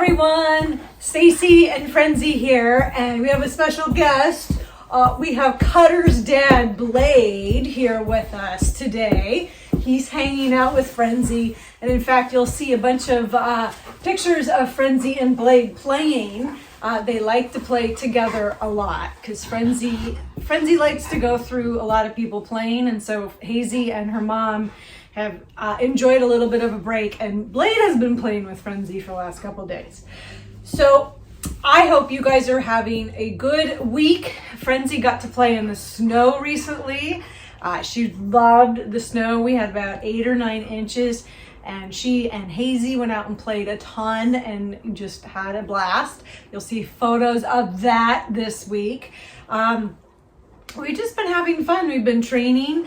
everyone, Stacy and Frenzy here, and we have a special guest. We have Cutter's dad, Blade, here with us today. He's hanging out with Frenzy, and in fact, you'll see a bunch of pictures of Frenzy and Blade playing. They like to play together a lot because Frenzy likes to go through a lot of people playing, and so Hazy and her mom have enjoyed a little bit of a break, and Blade has been playing with Frenzy for the last couple days. So I hope you guys are having a good week. Frenzy got to play in the snow recently. She loved the snow. We had about 8 or 9 inches, and she and Hazy went out and played a ton and just had a blast. You'll see photos of that this week. We've just been having fun. We've been training.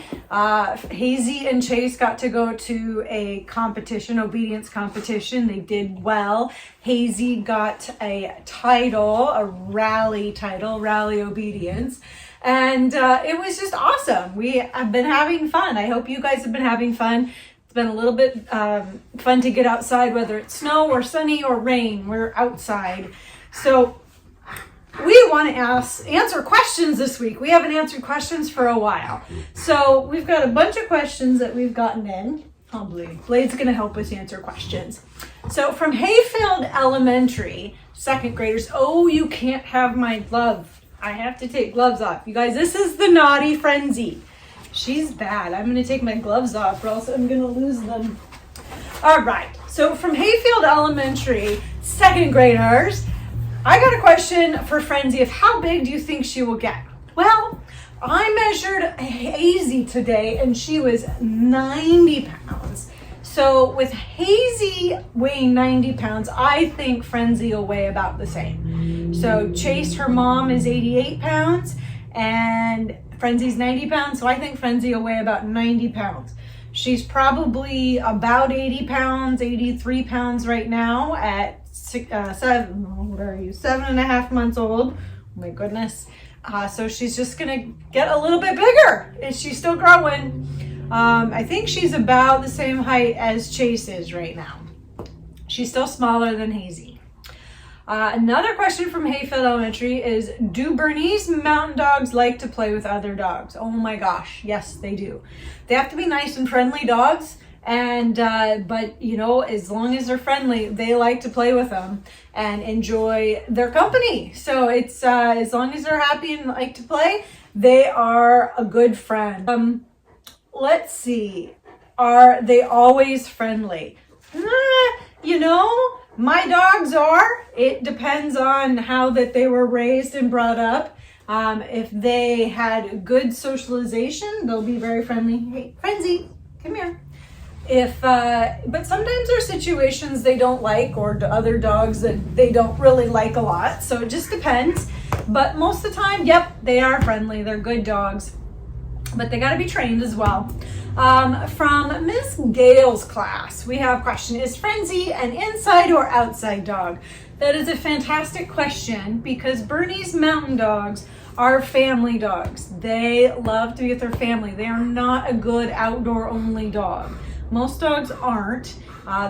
Hazy and Chase got to go to a competition, obedience competition. They did well. Hazy got a title, a rally title, rally obedience. And it was just awesome. We have been having fun. I hope you guys have been having fun. It's been a little bit fun to get outside, whether it's snow or sunny or rain. We're outside. So we want to answer questions this week. We haven't answered questions for a while. So we've got a bunch of questions that we've gotten in. Oh, Blade's going to help us answer questions. So from Hayfield Elementary, 2nd graders, oh, you can't have my glove. I have to take gloves off. You guys, this is the naughty Frenzy. She's bad. I'm going to take my gloves off or else I'm going to lose them. All right. So from Hayfield Elementary, 2nd graders, I got a question for Frenzy of how big do you think she will get? Well, I measured Hazy today and she was 90 pounds. So with Hazy weighing 90 pounds, I think Frenzy will weigh about the same. So Chase, her mom, is 88 pounds and Frenzy's 90 pounds. So I think Frenzy will weigh about 90 pounds. She's probably about 80 pounds, 83 pounds right now at 7.5 months old. Oh my goodness. So she's just gonna get a little bit bigger. And she's still growing. I think she's about the same height as Chase is right now. She's still smaller than Hazy. Another question from Hayfield Elementary is, do Bernese mountain dogs like to play with other dogs? Oh my gosh, yes they do. They have to be nice and friendly dogs. And but you know, as long as they're friendly, they like to play with them and enjoy their company. So it's as long as they're happy and like to play, they are a good friend. Let's see, are they always friendly? You know, my dogs are. It depends on how that they were raised and brought up. If they had good socialization, they'll be very friendly. Hey, Frenzy, come here. But sometimes there are situations they don't like, or other dogs that they don't really like a lot. So it just depends. But most of the time, yep, they are friendly. They're good dogs. But they got to be trained as well. From Miss Gale's class, we have a question. Is Frenzy an inside or outside dog? That is a fantastic question because Bernese mountain dogs are family dogs. They love to be with their family. They are not a good outdoor only dog. Most dogs aren't.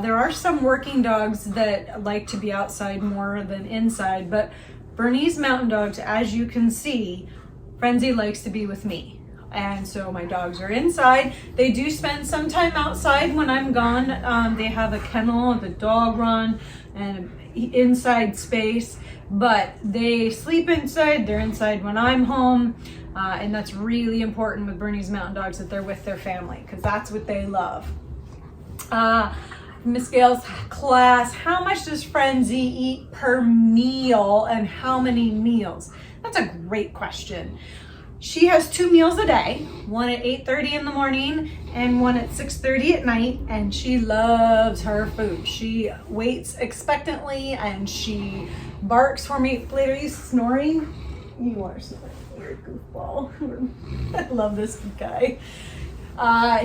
There are some working dogs that like to be outside more than inside, but Bernese mountain dogs, as you can see, Frenzy likes to be with me. And so my dogs are inside. They do spend some time outside when I'm gone. They have a kennel, the dog run, and inside space, but they sleep inside. They're inside when I'm home. And that's really important with Bernese mountain dogs, that they're with their family because that's what they love. Miss Gale's class, how much does Frenzy eat per meal and how many meals? That's a great question. She has 2 meals a day, one at 8:30 in the morning and one at 6:30 at night, and she loves her food. She waits expectantly and she barks for me. Blade, are you snoring? You are snoring. You're a goofball. I love this guy.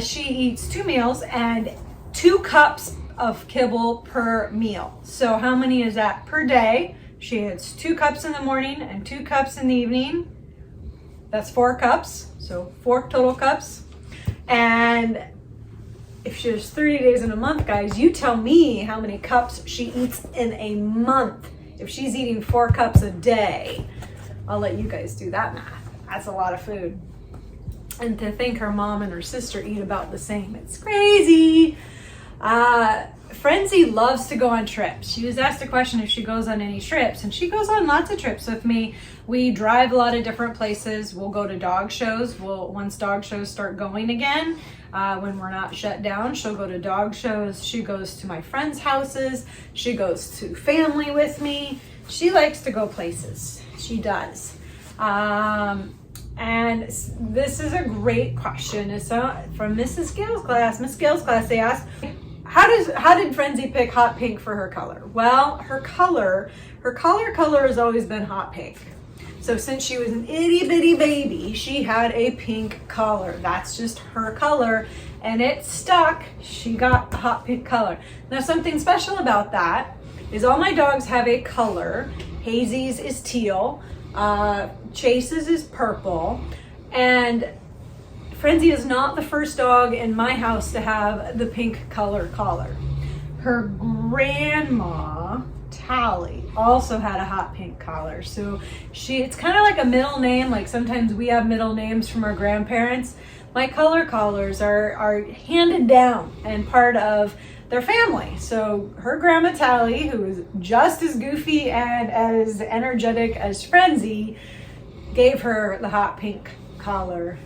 She eats 2 meals and 2 cups of kibble per meal. So how many is that per day? She has 2 cups in the morning and 2 cups in the evening. That's 4 cups. So 4 total cups. And if there's 30 days in a month, guys, you tell me how many cups she eats in a month. If she's eating 4 cups a day, I'll let you guys do that math. That's a lot of food. And to think her mom and her sister eat about the same, it's crazy. Frenzy loves to go on trips. She was asked a question if she goes on any trips, and she goes on lots of trips with me. We drive a lot of different places. We'll go to dog shows. Once dog shows start going again, when we're not shut down, she'll go to dog shows. She goes to my friends' houses. She goes to family with me. She likes to go places. She does. And this is a great question. It's from Mrs. Gale's class. Miss Gale's class, they asked, how did Frenzy pick hot pink for her color? Well, her color has always been hot pink. So since she was an itty bitty baby, she had a pink collar. That's just her color, and it stuck. She got the hot pink color. Now, something special about that is all my dogs have a color. Hazy's is teal, Chase's is purple, and Frenzy is not the first dog in my house to have the pink color collar. Her grandma, Tally, also had a hot pink collar. So it's kind of like a middle name. Like sometimes we have middle names from our grandparents. My color collars are handed down and part of their family. So her grandma Tally, who is just as goofy and as energetic as Frenzy, gave her the hot pink collar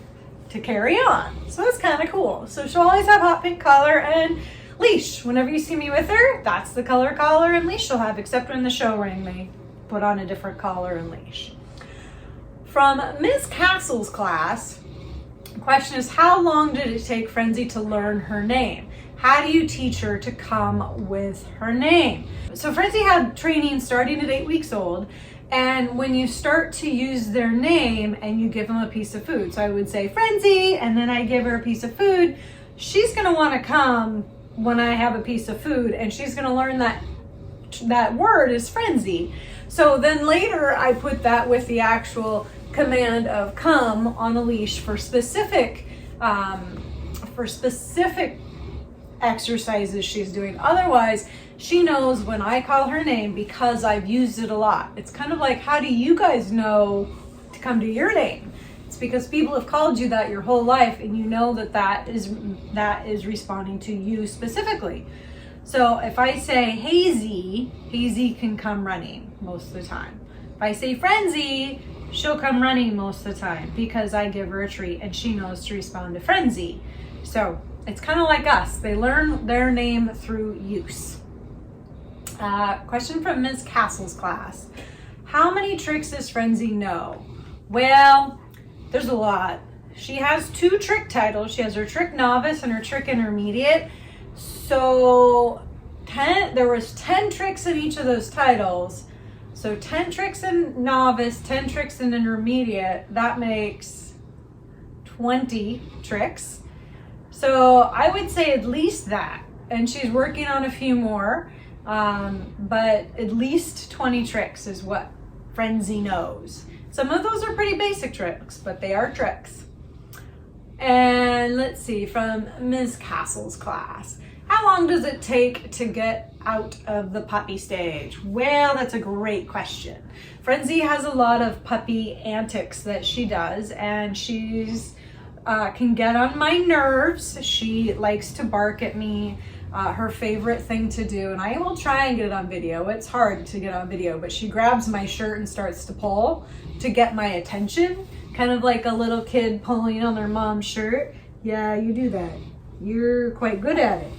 to carry on. So that's kind of cool. So she'll always have hot pink collar and leash. Whenever you see me with her, that's the color collar and leash she'll have, except when the show ring, they put on a different collar and leash. From Ms. Castle's class, the question is, how long did it take Frenzy to learn her name? How do you teach her to come with her name? So Frenzy had training starting at 8 weeks old. And when you start to use their name and you give them a piece of food, so I would say Frenzy, and then I give her a piece of food, she's gonna wanna come when I have a piece of food, and she's gonna learn that word is Frenzy. So then later I put that with the actual command of come on a leash for specific exercises she's doing. Otherwise, she knows when I call her name because I've used it a lot. It's kind of like, how do you guys know to come to your name? It's because people have called you that your whole life, and you know that is responding to you specifically. So if I say Hazy, Hazy can come running most of the time. If I say Frenzy, she'll come running most of the time because I give her a treat and she knows to respond to Frenzy. So it's kind of like us. They learn their name through use. Question from Ms. Castle's class. How many tricks does Frenzy know? Well, there's a lot. She has 2 trick titles. She has her trick novice and her trick intermediate. So there was 10 tricks in each of those titles. So 10 tricks in novice, 10 tricks in intermediate. That makes 20 tricks. So I would say at least that. And she's working on a few more. But at least 20 tricks is what Frenzy knows. Some of those are pretty basic tricks, but they are tricks. And let's see, from Ms. Castle's class. How long does it take to get out of the puppy stage? Well, that's a great question. Frenzy has a lot of puppy antics that she does, and she's can get on my nerves. She likes to bark at me. Her favorite thing to do, and I will try and get it on video. It's hard to get on video, but she grabs my shirt and starts to pull to get my attention, kind of like a little kid pulling on their mom's shirt. Yeah, you do that. You're quite good at it.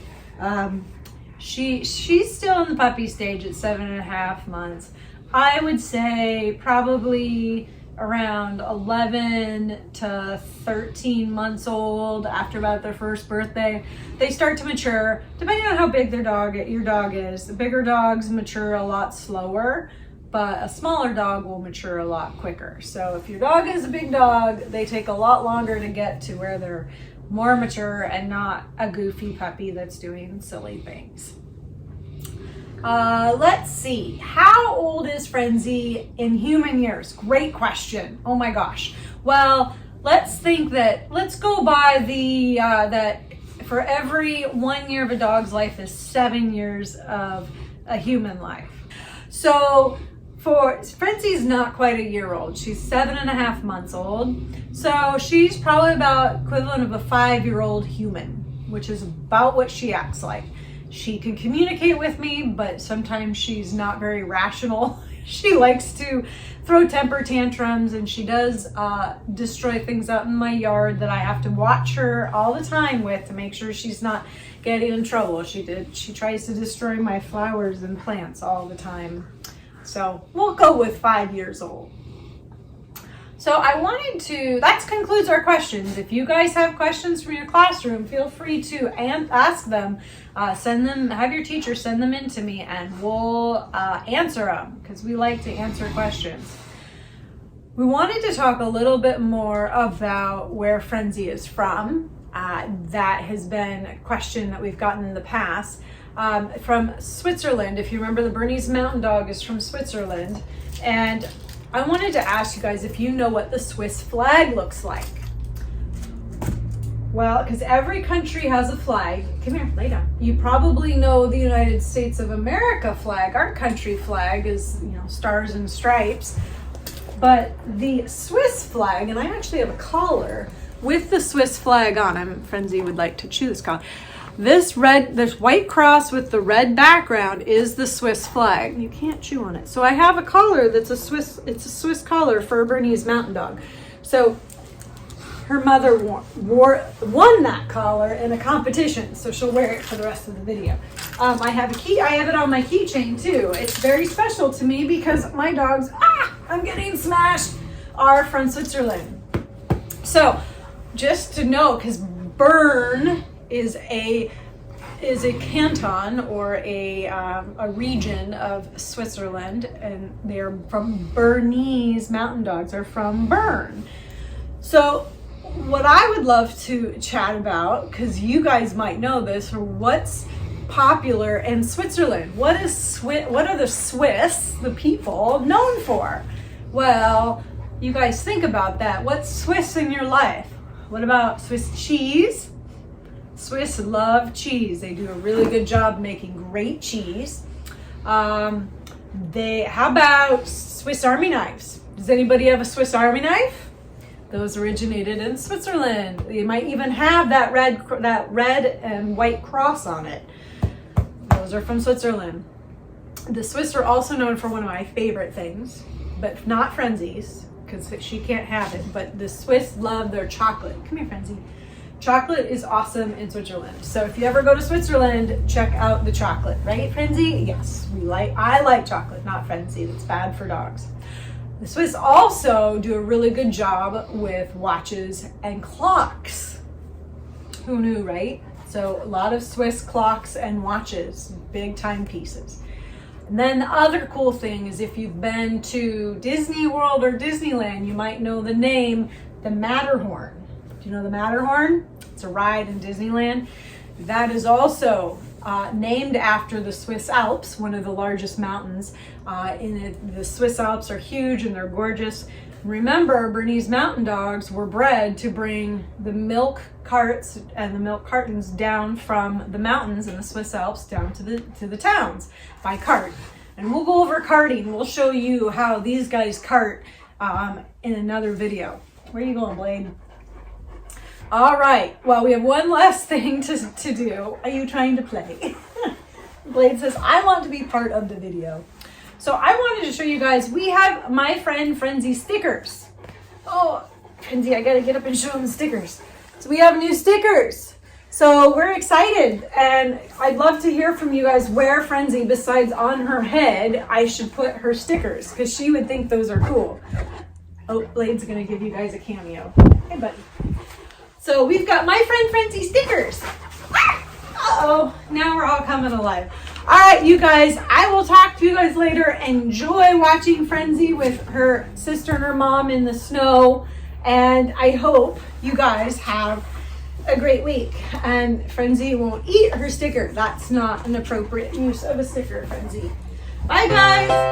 She's still in the puppy stage at 7.5 months. I would say probably around 11 to 13 months old, after about their first birthday, they start to mature, depending on how big your dog is. The bigger dogs mature a lot slower, but a smaller dog will mature a lot quicker. So if your dog is a big dog, they take a lot longer to get to where they're more mature and not a goofy puppy that's doing silly things. Let's see. How old is Frenzy in human years? Great question. Oh my gosh. Well, let's go by that for every 1 year of a dog's life is 7 years of a human life. So for Frenzy's not quite a year old. She's 7.5 months old. So she's probably about equivalent of a 5-year-old human, which is about what she acts like. She can communicate with me, but sometimes she's not very rational. She likes to throw temper tantrums, and she does destroy things out in my yard that I have to watch her all the time with to make sure she's not getting in trouble. She tries to destroy my flowers and plants all the time. So we'll go with 5 years old. So that concludes our questions. If you guys have questions from your classroom, feel free to ask them. Have your teacher send them in to me, and we'll answer them, because we like to answer questions. We wanted to talk a little bit more about where Frenzy is from. That has been a question that we've gotten in the past. From Switzerland. If you remember, the Bernese Mountain Dog is from Switzerland. And I wanted to ask you guys if you know what the Swiss flag looks like. Well, because every country has a flag. Come here, lay down. You probably know the United States of America flag. Our country flag is, stars and stripes. But the Swiss flag, and I actually have a collar with the Swiss flag on. Frenzy would like to chew this collar. This white cross with the red background is the Swiss flag. You can't chew on it. So I have a collar it's a Swiss collar for a Bernese Mountain Dog. So her mother won that collar in a competition, so she'll wear it for the rest of the video. I have it on my keychain too. It's very special to me because my dogs, I'm getting smashed, are from Switzerland. So just to know, because Bern is a canton or a region of Switzerland, and they're from Bernese Mountain Dogs are from Bern. So what I would love to chat about, because you guys might know this, or what's popular in Switzerland. What are the Swiss, the people, known for? Well, you guys think about that. What's Swiss in your life? What about Swiss cheese? Swiss love cheese. They do a really good job making great cheese. How about Swiss Army knives? Does anybody have a Swiss Army knife? Those originated in Switzerland. They might even have that red and white cross on it. Those are from Switzerland. The Swiss are also known for one of my favorite things, but not Frenzy's, because she can't have it. But the Swiss love their chocolate. Come here, Frenzy. Chocolate is awesome in Switzerland. So if you ever go to Switzerland, check out the chocolate, right, Frenzy? Yes, I like chocolate, not Frenzy. That's bad for dogs. The Swiss also do a really good job with watches and clocks. Who knew, right? So a lot of Swiss clocks and watches, big timepieces. And then the other cool thing is, if you've been to Disney World or Disneyland, you might know the name, the Matterhorn. Do you know the Matterhorn? It's a ride in Disneyland. That is also named after the Swiss Alps, one of the largest mountains. The Swiss Alps are huge and they're gorgeous. Remember, Bernese Mountain Dogs were bred to bring the milk carts and the milk cartons down from the mountains in the Swiss Alps down to the towns by cart. And we'll go over carting. We'll show you how these guys cart in another video. Where are you going, Blade? All right, well, we have one last thing to do. Are you trying to play? Blade says, I want to be part of the video. So I wanted to show you guys, we have my friend Frenzy stickers. Oh, Frenzy, I gotta get up and show them the stickers. So we have new stickers. So we're excited, and I'd love to hear from you guys where Frenzy, besides on her head, I should put her stickers, because she would think those are cool. Oh, Blade's gonna give you guys a cameo. Hey, buddy. So we've got my friend Frenzy stickers. Uh-oh, now we're all coming alive. All right, you guys, I will talk to you guys later. Enjoy watching Frenzy with her sister and her mom in the snow. And I hope you guys have a great week. And Frenzy won't eat her sticker. That's not an appropriate use of a sticker, Frenzy. Bye, guys.